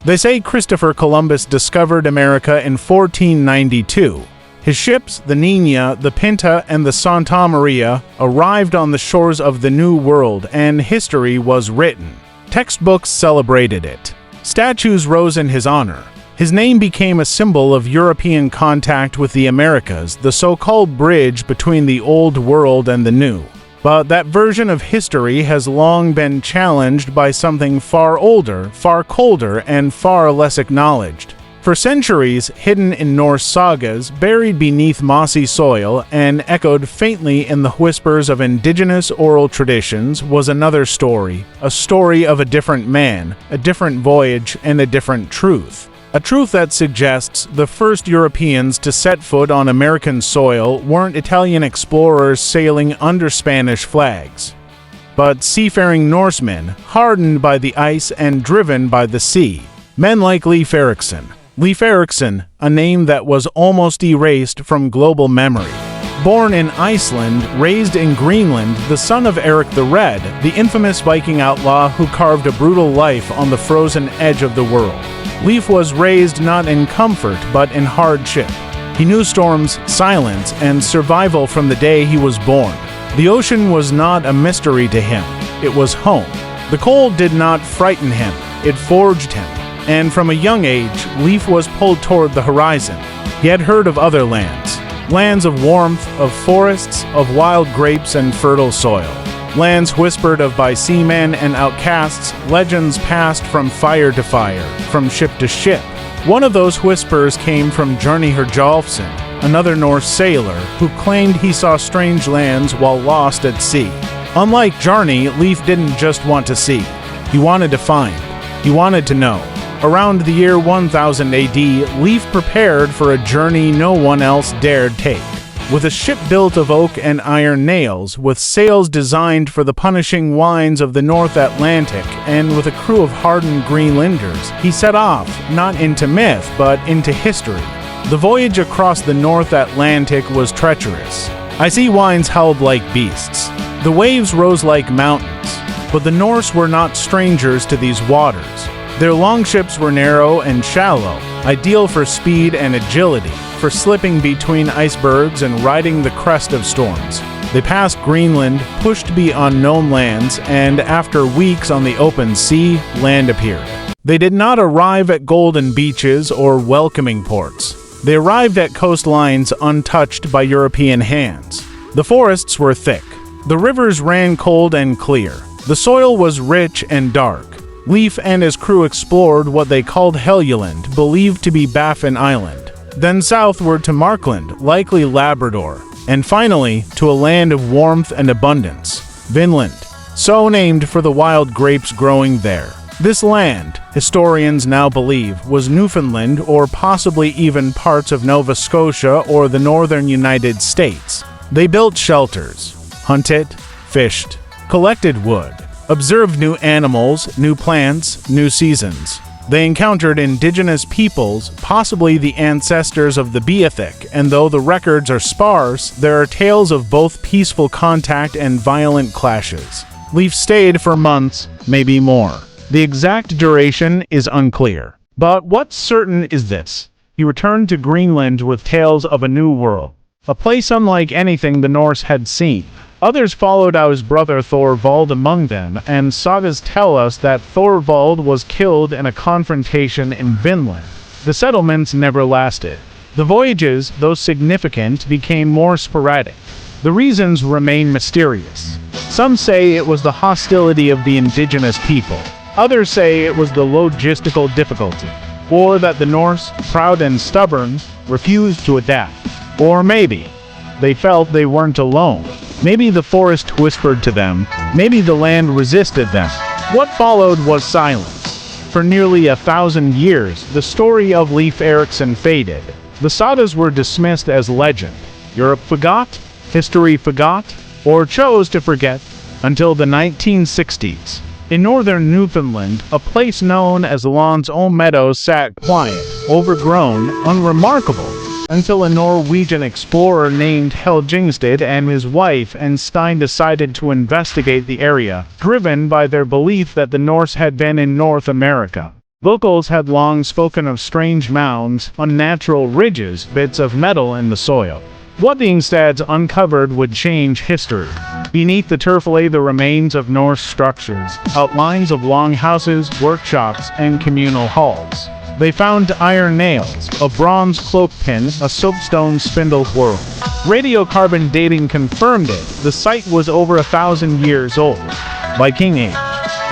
They say Christopher Columbus discovered America in 1492. His ships, the Nina, the Pinta, and the Santa Maria, arrived on the shores of the New World, and history was written. Textbooks celebrated it. Statues rose in his honor. His name became a symbol of European contact with the Americas, the so-called bridge between the Old World and the New. But that version of history has long been challenged by something far older, far colder, and far less acknowledged. For centuries, hidden in Norse sagas, buried beneath mossy soil, and echoed faintly in the whispers of indigenous oral traditions, was another story, a story of a different man, a different voyage, and a different truth. A truth that suggests the first Europeans to set foot on American soil weren't Italian explorers sailing under Spanish flags, but seafaring Norsemen, hardened by the ice and driven by the sea. Men like Leif Erikson. Leif Erikson, a name that was almost erased from global memory. Born in Iceland, raised in Greenland, the son of Eric the Red, the infamous Viking outlaw who carved a brutal life on the frozen edge of the world. Leif was raised not in comfort, but in hardship. He knew storms, silence, and survival from the day he was born. The ocean was not a mystery to him. It was home. The cold did not frighten him. It forged him. And from a young age, Leif was pulled toward the horizon. He had heard of other lands. Lands of warmth, of forests, of wild grapes and fertile soil. Lands whispered of by seamen and outcasts, legends passed from fire to fire, from ship to ship. One of those whispers came from Jarni Herjolfsson, another Norse sailor, who claimed he saw strange lands while lost at sea. Unlike Jarni, Leif didn't just want to see. He wanted to find. He wanted to know. Around the year 1000 AD, Leif prepared for a journey no one else dared take. With a ship built of oak and iron nails, with sails designed for the punishing winds of the North Atlantic, and with a crew of hardened Greenlanders, he set off, not into myth, but into history. The voyage across the North Atlantic was treacherous. Icy winds howled like beasts. The waves rose like mountains. But the Norse were not strangers to these waters. Their longships were narrow and shallow, ideal for speed and agility, for slipping between icebergs and riding the crest of storms. They passed Greenland, pushed beyond known lands, and after weeks on the open sea, land appeared. They did not arrive at golden beaches or welcoming ports. They arrived at coastlines untouched by European hands. The forests were thick. The rivers ran cold and clear. The soil was rich and dark. Leif and his crew explored what they called Helgeland, believed to be Baffin Island, then southward to Markland, likely Labrador, and finally to a land of warmth and abundance, Vinland, so named for the wild grapes growing there. This land, historians now believe, was Newfoundland or possibly even parts of Nova Scotia or the northern United States. They built shelters, hunted, fished, collected wood, observed new animals, new plants, new seasons. They encountered indigenous peoples, possibly the ancestors of the Beothuk, and though the records are sparse, there are tales of both peaceful contact and violent clashes. Leif stayed for months, maybe more. The exact duration is unclear. But what's certain is this. He returned to Greenland with tales of a new world, a place unlike anything the Norse had seen. Others followed out his brother Thorvald among them, and sagas tell us that Thorvald was killed in a confrontation in Vinland. The settlements never lasted. The voyages, though significant, became more sporadic. The reasons remain mysterious. Some say it was the hostility of the indigenous people. Others say it was the logistical difficulty, or that the Norse, proud and stubborn, refused to adapt. Or maybe they felt they weren't alone. Maybe the forest whispered to them. Maybe the land resisted them. What followed was silence. For nearly 1,000 years, the story of Leif Erikson faded. The sagas were dismissed as legend. Europe forgot, history forgot, or chose to forget, until the 1960s. In northern Newfoundland, a place known as Land's own Meadows sat quiet, overgrown, unremarkable, until a Norwegian explorer named Helgingstad and his wife Stein decided to investigate the area, driven by their belief that the Norse had been in North America. Locals had long spoken of strange mounds, unnatural ridges, bits of metal in the soil. What the instead uncovered would change history. Beneath the turf lay the remains of Norse structures, outlines of longhouses, workshops, and communal halls. They found iron nails, a bronze cloak pin, a soapstone spindle whorl. Radiocarbon dating confirmed it. The site was over 1,000 years old. Viking age.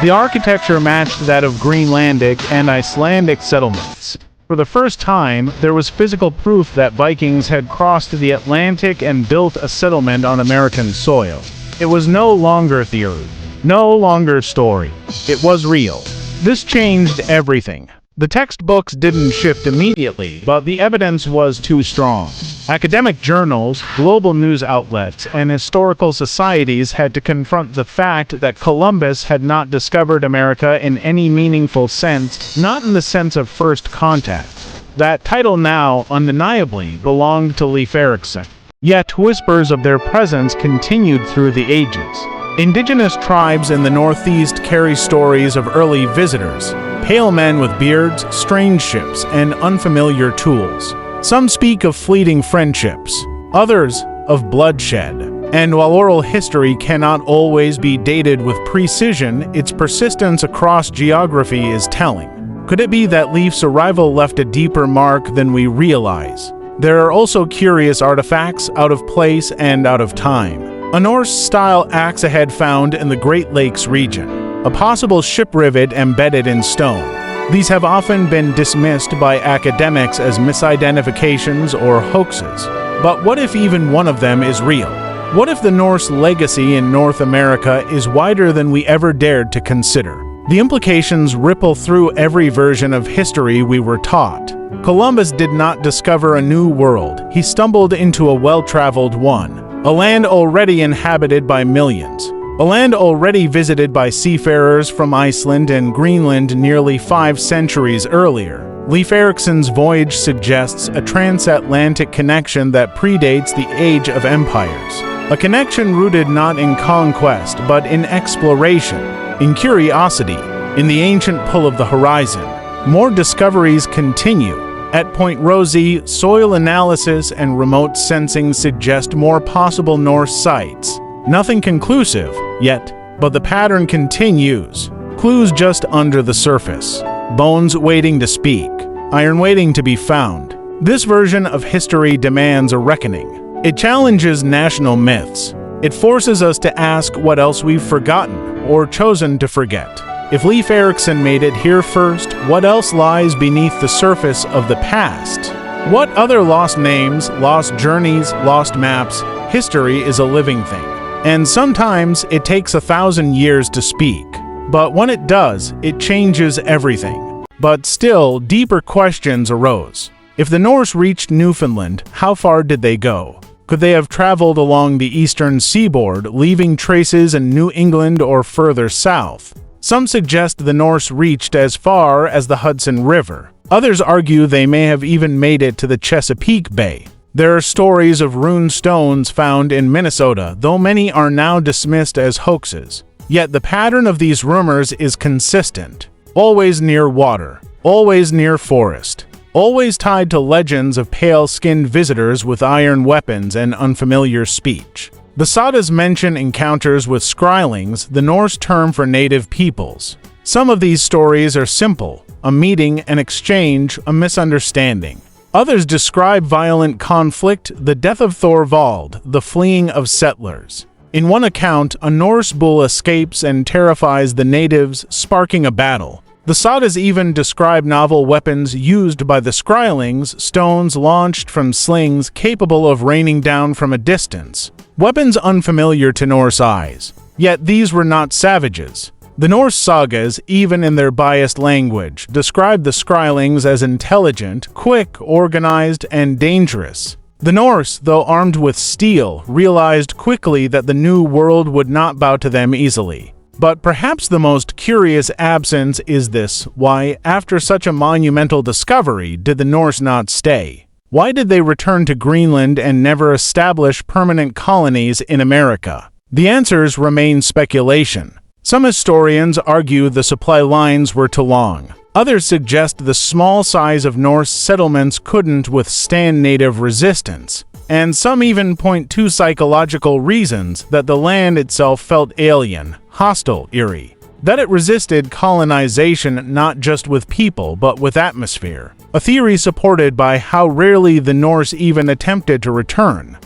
The architecture matched that of Greenlandic and Icelandic settlements. For the first time, there was physical proof that Vikings had crossed the Atlantic and built a settlement on American soil. It was no longer theory, no longer story. It was real. This changed everything. The textbooks didn't shift immediately, but the evidence was too strong. Academic journals, global news outlets, and historical societies had to confront the fact that Columbus had not discovered America in any meaningful sense, not in the sense of first contact. That title now, undeniably, belonged to Leif Erikson. Yet whispers of their presence continued through the ages. Indigenous tribes in the Northeast carry stories of early visitors, pale men with beards, strange ships, and unfamiliar tools. Some speak of fleeting friendships, others of bloodshed. And while oral history cannot always be dated with precision, its persistence across geography is telling. Could it be that Leif's arrival left a deeper mark than we realize? There are also curious artifacts, out of place and out of time. A Norse-style axe head found in the Great Lakes region. A possible ship rivet embedded in stone. These have often been dismissed by academics as misidentifications or hoaxes. But what if even one of them is real? What if the Norse legacy in North America is wider than we ever dared to consider? The implications ripple through every version of history we were taught. Columbus did not discover a new world. He stumbled into a well-traveled one. A land already inhabited by millions. A land already visited by seafarers from Iceland and Greenland nearly 5 centuries earlier. Leif Erikson's voyage suggests a transatlantic connection that predates the age of empires. A connection rooted not in conquest, but in exploration, in curiosity, in the ancient pull of the horizon. More discoveries continue. At Point Rosie, soil analysis and remote sensing suggest more possible Norse sites. Nothing conclusive, yet, but the pattern continues. Clues just under the surface. Bones waiting to speak. Iron waiting to be found. This version of history demands a reckoning. It challenges national myths. It forces us to ask what else we've forgotten or chosen to forget. If Leif Erikson made it here first, what else lies beneath the surface of the past? What other lost names, lost journeys, lost maps? History is a living thing. And sometimes it takes 1,000 years to speak. But when it does, it changes everything. But still, deeper questions arose. If the Norse reached Newfoundland, how far did they go? Could they have traveled along the eastern seaboard, leaving traces in New England or further south? Some suggest the Norse reached as far as the Hudson River. Others argue they may have even made it to the Chesapeake Bay. There are stories of rune stones found in Minnesota, though many are now dismissed as hoaxes. Yet the pattern of these rumors is consistent. Always near water, always near forest, always tied to legends of pale-skinned visitors with iron weapons and unfamiliar speech. The sagas mention encounters with skrylings, the Norse term for native peoples. Some of these stories are simple, a meeting, an exchange, a misunderstanding. Others describe violent conflict, the death of Thorvald, the fleeing of settlers. In one account, a Norse bull escapes and terrifies the natives, sparking a battle. The sagas even describe novel weapons used by the skrylings, stones launched from slings capable of raining down from a distance. Weapons unfamiliar to Norse eyes. Yet these were not savages. The Norse sagas, even in their biased language, describe the skrylings as intelligent, quick, organized, and dangerous. The Norse, though armed with steel, realized quickly that the New World would not bow to them easily. But perhaps the most curious absence is this: why, after such a monumental discovery, did the Norse not stay? Why did they return to Greenland and never establish permanent colonies in America? The answers remain speculation. Some historians argue the supply lines were too long. Others suggest the small size of Norse settlements couldn't withstand native resistance. And some even point to psychological reasons that the land itself felt alien, hostile, eerie. That it resisted colonization not just with people but with atmosphere. A theory supported by how rarely the Norse even attempted to return.